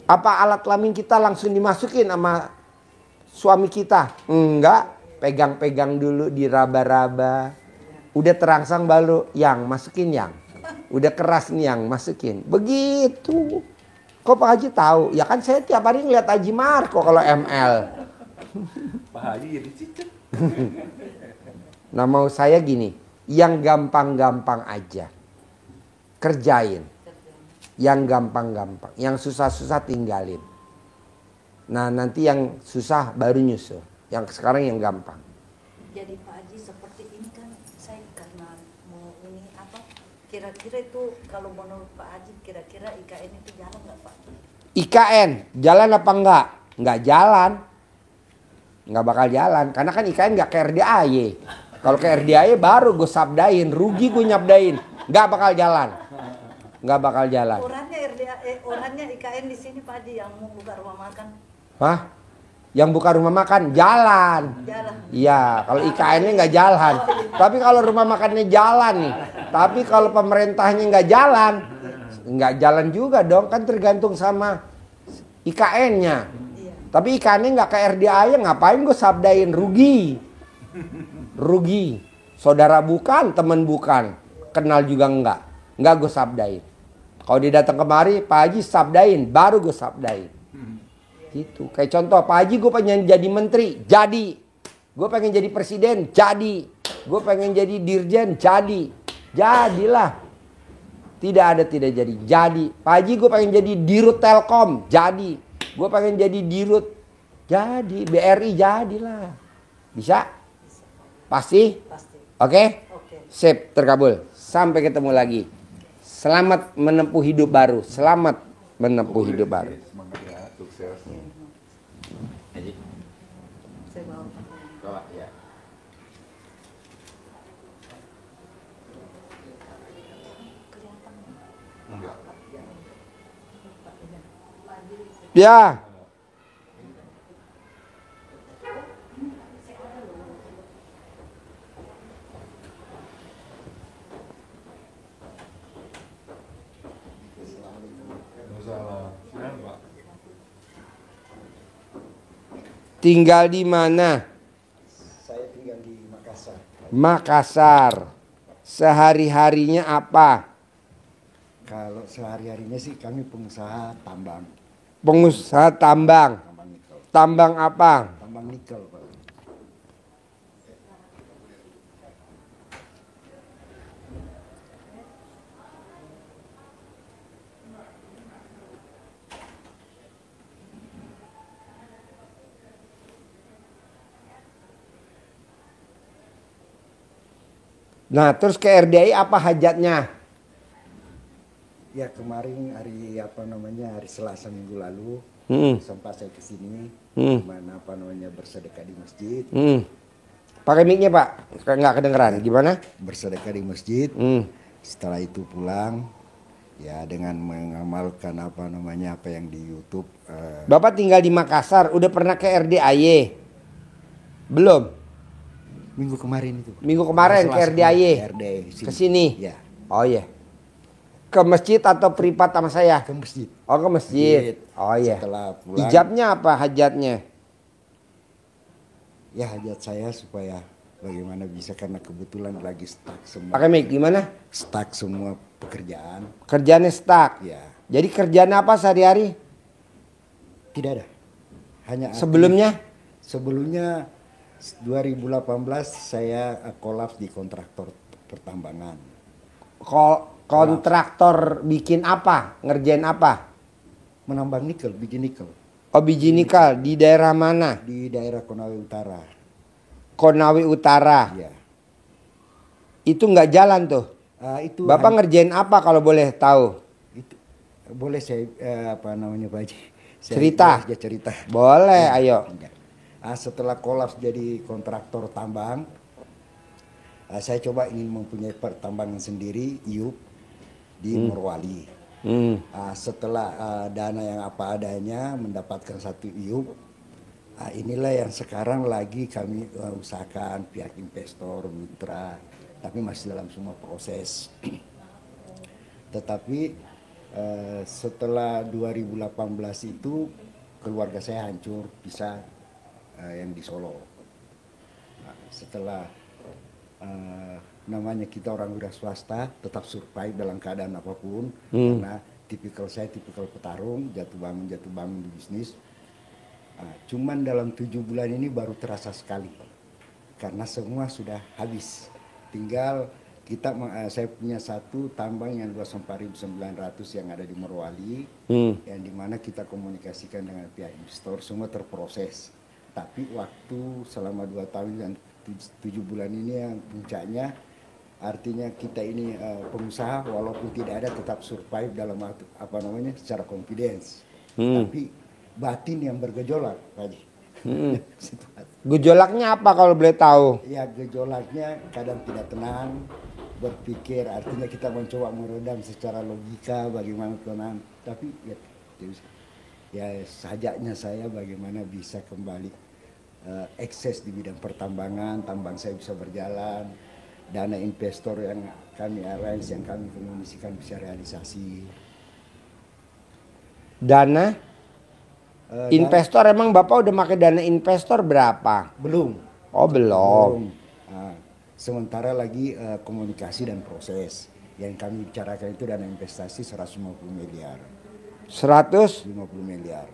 Apa alat kelamin kita langsung dimasukin sama suami kita? Enggak. Pegang-pegang dulu, diraba-raba. Udah terangsang baru yang masukin yang. Udah keras nih yang masukin. Begitu. Kok Pak Haji tahu? Ya kan saya tiap hari ngeliat Haji Marco kalau ML. Pak Haji jadi cicit. Nah mau saya gini. Yang gampang-gampang aja. Kerjain. Yang gampang-gampang. Yang susah-susah tinggalin. Nah nanti yang susah baru nyusul. Yang sekarang yang gampang. Jadi Pak Haji seperti ini kan saya karena mau ini apa kira-kira itu kalau menurut Pak Haji kira-kira IKN itu jalan nggak Pak? IKN jalan apa enggak? Enggak jalan. Nggak bakal jalan karena kan IKN nggak ke RDAY. Kalau ke RDAY baru gue sabdain, rugi gue nyabdain, nggak bakal jalan, nggak bakal jalan. Orangnya IKN di sini Pak Haji yang mau buka rumah makan. Hah? Yang buka rumah makan jalan. Jalan. Iya, kalau IKN-nya nggak jalan. Tapi kalau rumah makannya jalan nih. Tapi kalau pemerintahnya nggak jalan juga dong, kan tergantung sama IKN-nya. Iya. Tapi IKN-nya nggak ke RDA-nya, ngapain gue sabdain, rugi. Rugi. Saudara bukan, teman bukan, kenal juga nggak gue sabdain. Kalau dia datang kemari, Pak Haji sabdain, baru gue sabdain. Gitu. Kayak contoh, Pak Haji gue pengen jadi menteri, jadi. Gue pengen jadi presiden, jadi. Gue pengen jadi dirjen, jadi. Jadilah. Tidak ada tidak jadi, jadi. Pak Haji gue pengen jadi dirut Telkom, jadi. Gue pengen jadi dirut, jadi. BRI, jadilah. Bisa? Pasti? Pasti. Oke? Oke. Sip, terkabul. Sampai ketemu lagi. Selamat menempuh hidup baru. Selamat menempuh hidup baru. Semangat ya, sukses. Haji, Saya bawa. bawa ya. Enggak. Ya. Masalah. Siapa, Pak? Tinggal di mana? Saya tinggal di Makassar. Makassar. Sehari-harinya apa? Kalau sehari-harinya sih kami pengusaha tambang, Pengusaha tambang. tambang nikel. Tambang apa? Tambang nikel, Pak. Nah, terus ke RDI apa hajatnya? Ya kemarin hari hari Selasa minggu lalu Hmm. sempat saya kesini, Hmm. mana bersedekah di masjid, Pakai mic-nya, Pak. Nggak kedengeran. Gimana? bersedekah di masjid. Hmm. Setelah itu pulang, ya dengan mengamalkan apa yang di YouTube. Bapak tinggal di Makassar. Udah pernah ke RDAY? Belum. Minggu kemarin itu. Minggu kemarin ke Selasa RDAY. RDAY sini. Ke sini. Ya, Oh iya. Ke masjid atau privat sama saya? ke masjid. Oh, ke masjid. Oh iya. Setelah pulang, Hijabnya apa hajatnya? ya hajat saya supaya bagaimana bisa, karena kebetulan lagi stuck semua. Pakai mic gimana? Stuck semua pekerjaan. Kerjaannya stuck. Ya, Jadi kerjaan apa sehari-hari? tidak ada. Hanya Sebelumnya? sebelumnya 2018 saya kolaps di kontraktor pertambangan. Kontraktor bikin apa? Ngerjain apa? Menambang nikel, bikin nikel Oh, biji nikel. Di daerah mana? di daerah Konawe Utara. Konawe Utara. Ya. Itu nggak jalan tuh. Itu Bapak ngerjain apa kalau boleh tahu? itu boleh saya Pak Haji? Saya Cerita. boleh cerita. Boleh, ayo. Setelah kolaps jadi kontraktor tambang, saya coba ingin mempunyai pertambangan sendiri, IUP, di Morowali. Setelah dana yang apa adanya, mendapatkan satu IUP, inilah yang sekarang lagi kami usahakan pihak investor, mitra, tapi masih dalam semua proses. Tetapi setelah 2018 itu keluarga saya hancur, pisah, yang di Solo. Setelah namanya kita orang wira swasta tetap survive dalam keadaan apapun, karena tipikal saya tipikal petarung, jatuh bangun di bisnis. Cuman dalam 7 bulan ini baru terasa sekali, karena semua sudah habis. Tinggal kita, saya punya satu tambang yang luas 4.900 yang ada di Morowali, yang dimana kita komunikasikan dengan pihak investor, semua terproses. Tapi waktu selama 2 tahun dan 7 bulan ini yang puncaknya, artinya kita ini pengusaha walaupun tidak ada tetap survive dalam secara confidence. Tapi batin yang bergejolak, Pak Haji. Situasi. Gejolaknya apa kalau boleh tahu? Ya gejolaknya kadang tidak tenang, berpikir, artinya kita mencoba meredam secara logika bagaimana tenang, tapi ya, ya sajaknya saya bagaimana bisa kembali ekses di bidang pertambangan, tambang saya bisa berjalan, dana investor yang kami arrange, yang kami komunikasikan bisa realisasi. Dana investor, emang Bapak udah pakai dana investor berapa? Belum. Oh belum. Nah, sementara lagi komunikasi dan proses. Yang kami bicarakan itu dana investasi 150 miliar. 150 50 miliar.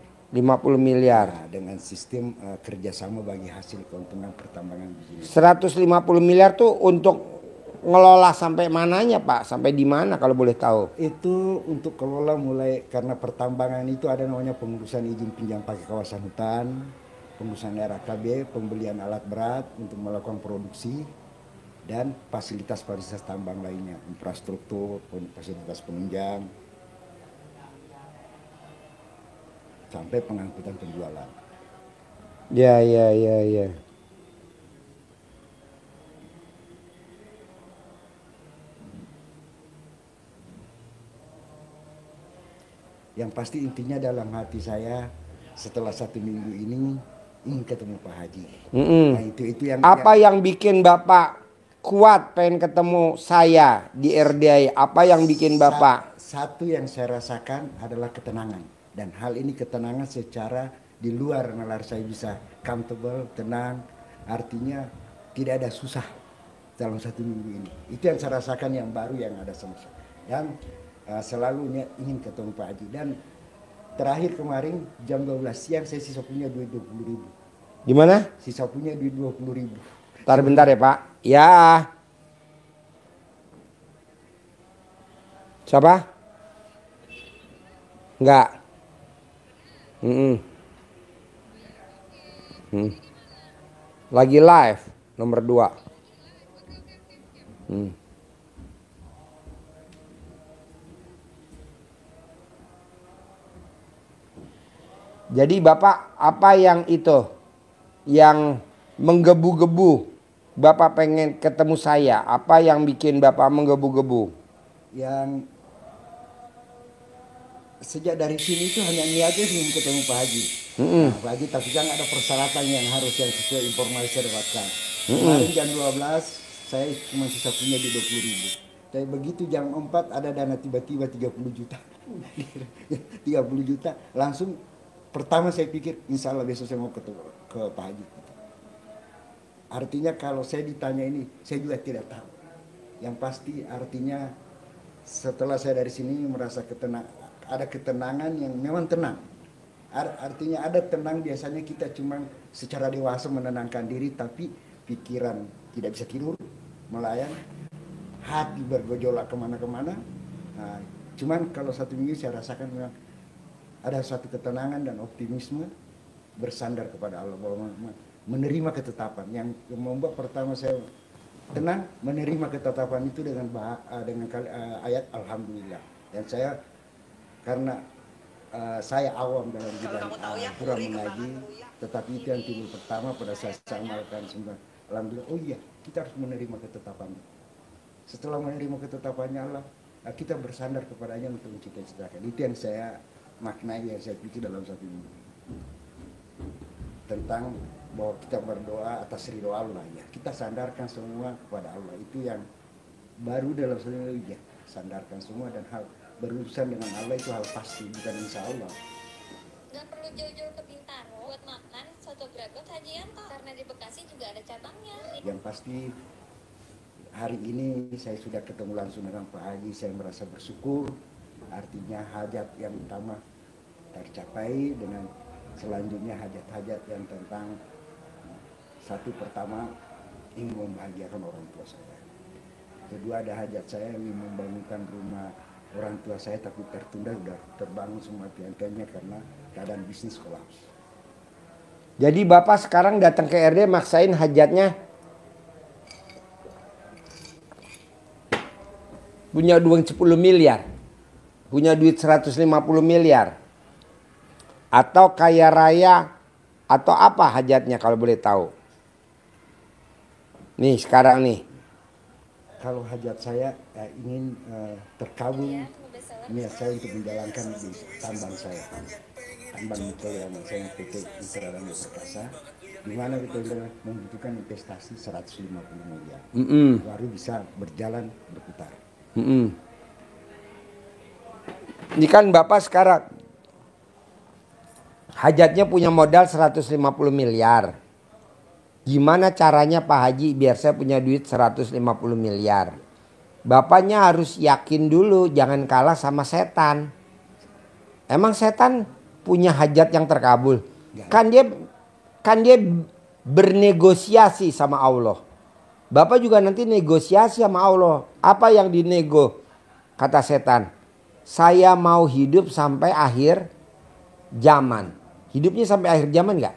miliar. Nah, dengan sistem kerjasama bagi hasil keuntungan pertambangan di sini. 150 miliar tuh untuk ngelola sampai mananya Pak? Sampai di mana kalau boleh tahu? Itu untuk kelola mulai karena pertambangan itu ada namanya pengurusan izin pinjam pakai kawasan hutan, pengurusan RAKB, pembelian alat berat untuk melakukan produksi, dan fasilitas-fasilitas tambang lainnya, infrastruktur, fasilitas penunjang, sampai pengangkutan penjualan. Ya. Yang pasti intinya dalam hati saya setelah 1 minggu ini ingin ketemu Pak Haji. Nah, itu yang Apa yang bikin Bapak kuat pengen ketemu saya di RDI? Apa yang bikin Bapak? Satu yang saya rasakan adalah ketenangan, dan hal ini ketenangan secara di luar nalar saya bisa comfortable, tenang, artinya tidak ada susah dalam 1 minggu ini. Itu yang saya rasakan yang baru yang ada sama saya. Dan selalunya ingin ketemu Pak Haji. Dan terakhir kemarin jam 12 siang saya sisa punya duit 20.000. Gimana? Sisa punya duit 20.000. Bentar ya Pak. Ya. Siapa? Enggak. Lagi live nomor 2. Jadi Bapak apa yang itu? Yang menggebu-gebu Bapak pengen ketemu saya? Apa yang bikin Bapak menggebu-gebu? Yang sejak dari sini itu hanya niatnya ingin ketemu Pak Haji. Nah, Pak Haji, tapi kan ada persyaratan yang harus yang sesuai informasi saya dapatkan. Kemarin jam 12 saya cuma sisa punya di 20.000. Tapi begitu jam 4 ada dana tiba-tiba 30 juta. 30 juta langsung. Pertama saya pikir insya Allah besok saya mau ketemu ke Pak Haji. Artinya kalau saya ditanya ini saya juga tidak tahu. Yang pasti artinya setelah saya dari sini merasa ada ketenangan yang memang tenang. Artinya ada tenang, biasanya kita cuma secara dewasa menenangkan diri tapi pikiran tidak bisa tidur, melayang, hati bergejolak kemana-kemana. Nah, cuman kalau 1 minggu saya rasakan memang ada suatu ketenangan dan optimisme, bersandar kepada Allah bahwa menerima ketetapan yang membuat pertama saya tenang, menerima ketetapan itu dengan ayat Alhamdulillah. Dan saya karena saya awam dalam bidang kurang mengaji, tetapi itu yang timbul pertama pada saat saya amalkan semua. Alhamdulillah, oh iya kita harus menerima ketetapannya. Setelah menerima ketetapannya Allah, kita bersandar kepadanya untuk mencita-citakan. Itu yang saya maknai, yang saya pikir dalam 1 minggu. Tentang bahwa kita berdoa atas ridho Allah, ya kita sandarkan semua kepada Allah. Itu yang baru dalam 1 minggu, ya sandarkan semua, dan hal berurusan dengan Allah itu hal pasti, bukan insya Allah. Nggak perlu jauh-jauh ke Bintaro buat makan soto Gragot Hajianto, karena di Bekasi juga ada cabangnya. Yang pasti hari ini saya sudah ketemu langsung dengan Pak Haji, saya merasa bersyukur. Artinya hajat yang utama tercapai, dengan selanjutnya hajat-hajat yang tentang satu, pertama ingin membahagiakan orang tua saya. Kedua, ada hajat saya ingin membangunkan rumah orang tua saya, tapi tertunda, sudah terbangun semua tiang-tiangnya karena keadaan bisnis kolaps. Jadi Bapak sekarang datang ke RD maksain hajatnya. Punya duit 10 miliar. Punya duit 150 miliar. Atau kaya raya Atau apa hajatnya kalau boleh tahu? Nih sekarang nih. Kalau hajat saya ingin terkabul Iya, bestseller. niat saya untuk menjalankan di tambang saya. Tambang nikel yang saya PT Mitra dan Perkasa, di mana betul-betul membutuhkan investasi 150 miliar. Baru bisa berjalan berputar. Ini kan Bapak sekarang hajatnya punya modal 150 miliar. Gimana caranya Pak Haji biar saya punya duit 150 miliar? Bapaknya harus yakin dulu, jangan kalah sama setan. Emang setan punya hajat yang terkabul? Kan dia bernegosiasi sama Allah. Bapak juga nanti negosiasi sama Allah. Apa yang dinego? Kata setan, saya mau hidup sampai akhir zaman. Hidupnya sampai akhir zaman nggak?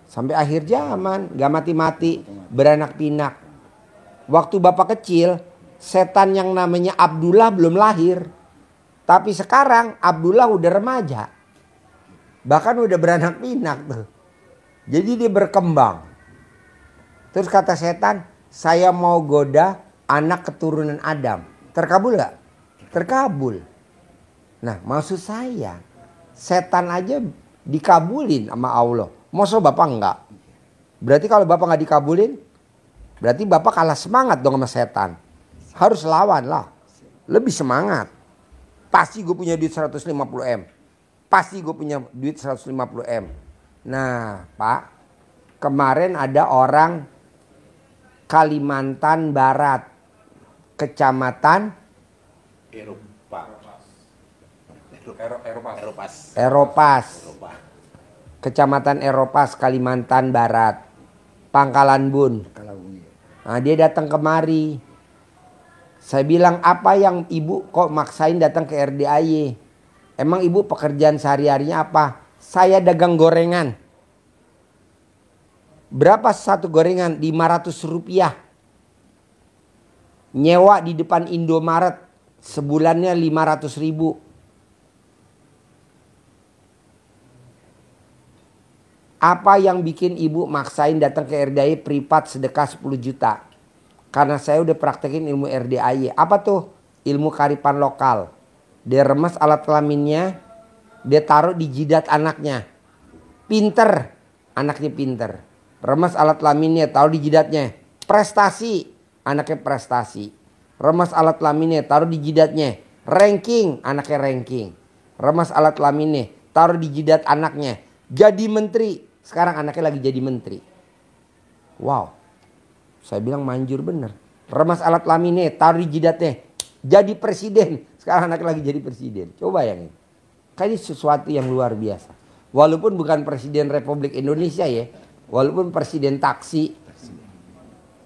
Sampai akhir zaman, gak mati-mati, beranak pinak. Waktu Bapak kecil, setan yang namanya Abdullah belum lahir. Tapi sekarang Abdullah udah remaja. Bahkan udah beranak pinak tuh. Jadi dia berkembang. Terus kata setan, saya mau goda anak keturunan Adam. Terkabul gak? Terkabul. Nah maksud saya, setan aja dikabulin sama Allah. Masa Bapak enggak? Berarti kalau Bapak nggak dikabulin, berarti Bapak kalah semangat dong sama setan. Harus lawan lah. Lebih semangat. Pasti gue punya duit 150 M. Pasti gue punya duit 150 M. Nah Pak, kemarin ada orang Kalimantan Barat, Kecamatan Eropas. Kecamatan Eropas, Kalimantan Barat, Pangkalan Bun. Nah, dia datang kemari. Saya bilang, apa yang ibu kok maksain datang ke RDAY? Emang ibu pekerjaan sehari-harinya apa? Saya dagang gorengan. Berapa satu gorengan? 500 rupiah. Nyewa di depan Indomaret. Sebulannya 500 ribu. Apa yang bikin ibu maksain datang ke RDAY privat sedekah 10 juta? Karena saya udah praktekin ilmu RDAY. Apa tuh? Ilmu kearifan lokal. Dia remes alat kelaminnya, dia taruh di jidat anaknya. Pinter, anaknya pinter. Remes alat kelaminnya, taruh di jidatnya. Prestasi, anaknya prestasi. Remes alat kelaminnya, taruh di jidatnya. Ranking, anaknya ranking. Remes alat kelaminnya, taruh di jidat anaknya. Jadi menteri. Sekarang anaknya lagi jadi menteri. Wow. Saya bilang manjur bener. Remas alat kelaminnya, taruh di jidatnya. Jadi presiden. Sekarang anaknya lagi jadi presiden. Coba yang ini. Kayaknya sesuatu yang luar biasa. Walaupun bukan presiden Republik Indonesia ya. Walaupun presiden taksi.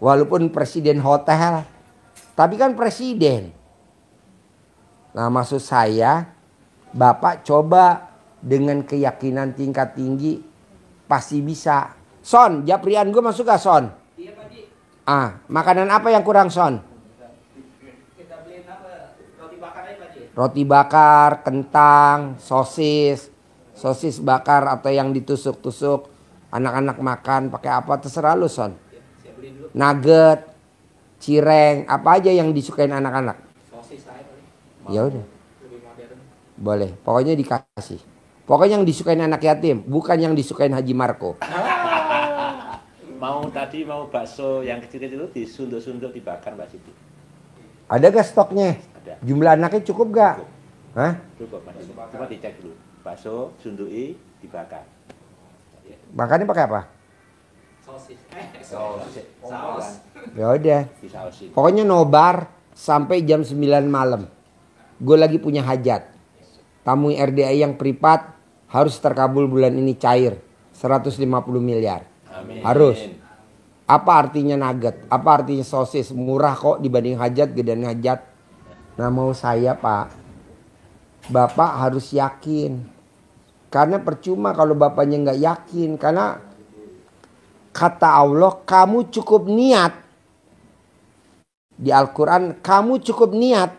Walaupun presiden hotel. Tapi kan presiden. Nah maksud saya, Bapak coba dengan keyakinan tingkat tinggi pasti bisa. Son, Japrian gue masuk gak Son? Iya Pak Ji. Makanan apa yang kurang Son? Kita beliin apa? Roti bakar aja Pak Ji. Roti bakar, kentang, sosis. Sosis bakar atau yang ditusuk-tusuk. Anak-anak makan pakai apa terserah lu Son. Saya beliin dulu. Nugget, cireng, apa aja yang disukain anak-anak? Sosis aja paling. Ya udah. Lebih modern. Boleh, pokoknya dikasih. Pokoknya yang disukain anak yatim, bukan yang disukain Haji Marco. Mau bakso yang kecil-kecil itu disunduk-sunduk dibakar Mbak Siti. Ada gak stoknya? Ada. Jumlah anaknya cukup gak? Hah? Cukup Mbak Siti. Cuma dicek dulu. Bakso, sundui, dibakar. Makannya pakai apa? Sosis. Ya udah. Disausin. Pokoknya nobar sampai jam 9 malam. Gue lagi punya hajat. Tamu RDAY yang privat harus terkabul bulan ini cair 150 miliar. Amin. Harus. Apa artinya nugget? Apa artinya sosis? Murah kok dibanding hajat, gedean hajat. Nah mau saya Pak, Bapak harus yakin. Karena percuma kalau Bapaknya nggak yakin. Karena kata Allah, kamu cukup niat. Di Al-Quran, kamu cukup niat.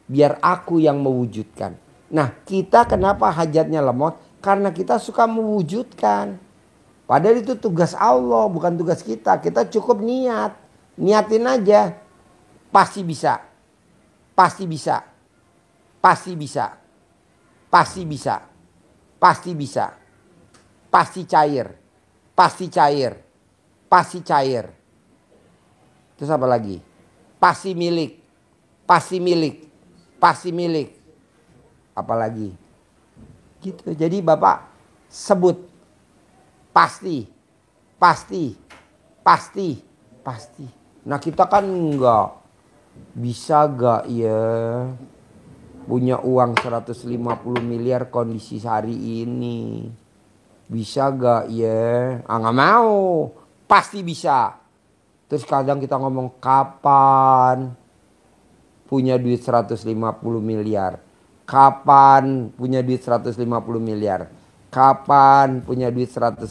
Biar aku yang mewujudkan. Nah kita kenapa hajatnya lemot? Karena kita suka mewujudkan. Padahal itu tugas Allah, bukan tugas kita. Kita cukup niat. Niatin aja. Pasti bisa. Pasti bisa. Pasti bisa. Pasti bisa. Pasti bisa. Pasti cair. Pasti cair. Pasti cair. Terus apa lagi? Pasti milik. Pasti milik. Pasti milik. Apalagi? Gitu. Jadi Bapak sebut. Pasti. Pasti. Pasti. Pasti. Nah kita kan enggak. Bisa gak ya punya uang 150 miliar kondisi hari ini? Bisa gak ya? Nggak mau. Pasti bisa. Terus kadang kita ngomong kapan punya duit 150 miliar? Kapan punya duit 150 miliar? Kapan punya duit 150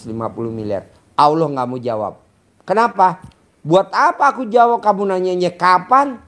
miliar? Allah nggak mau jawab. Kenapa? Buat apa aku jawab? Kamu nanyanya kapan?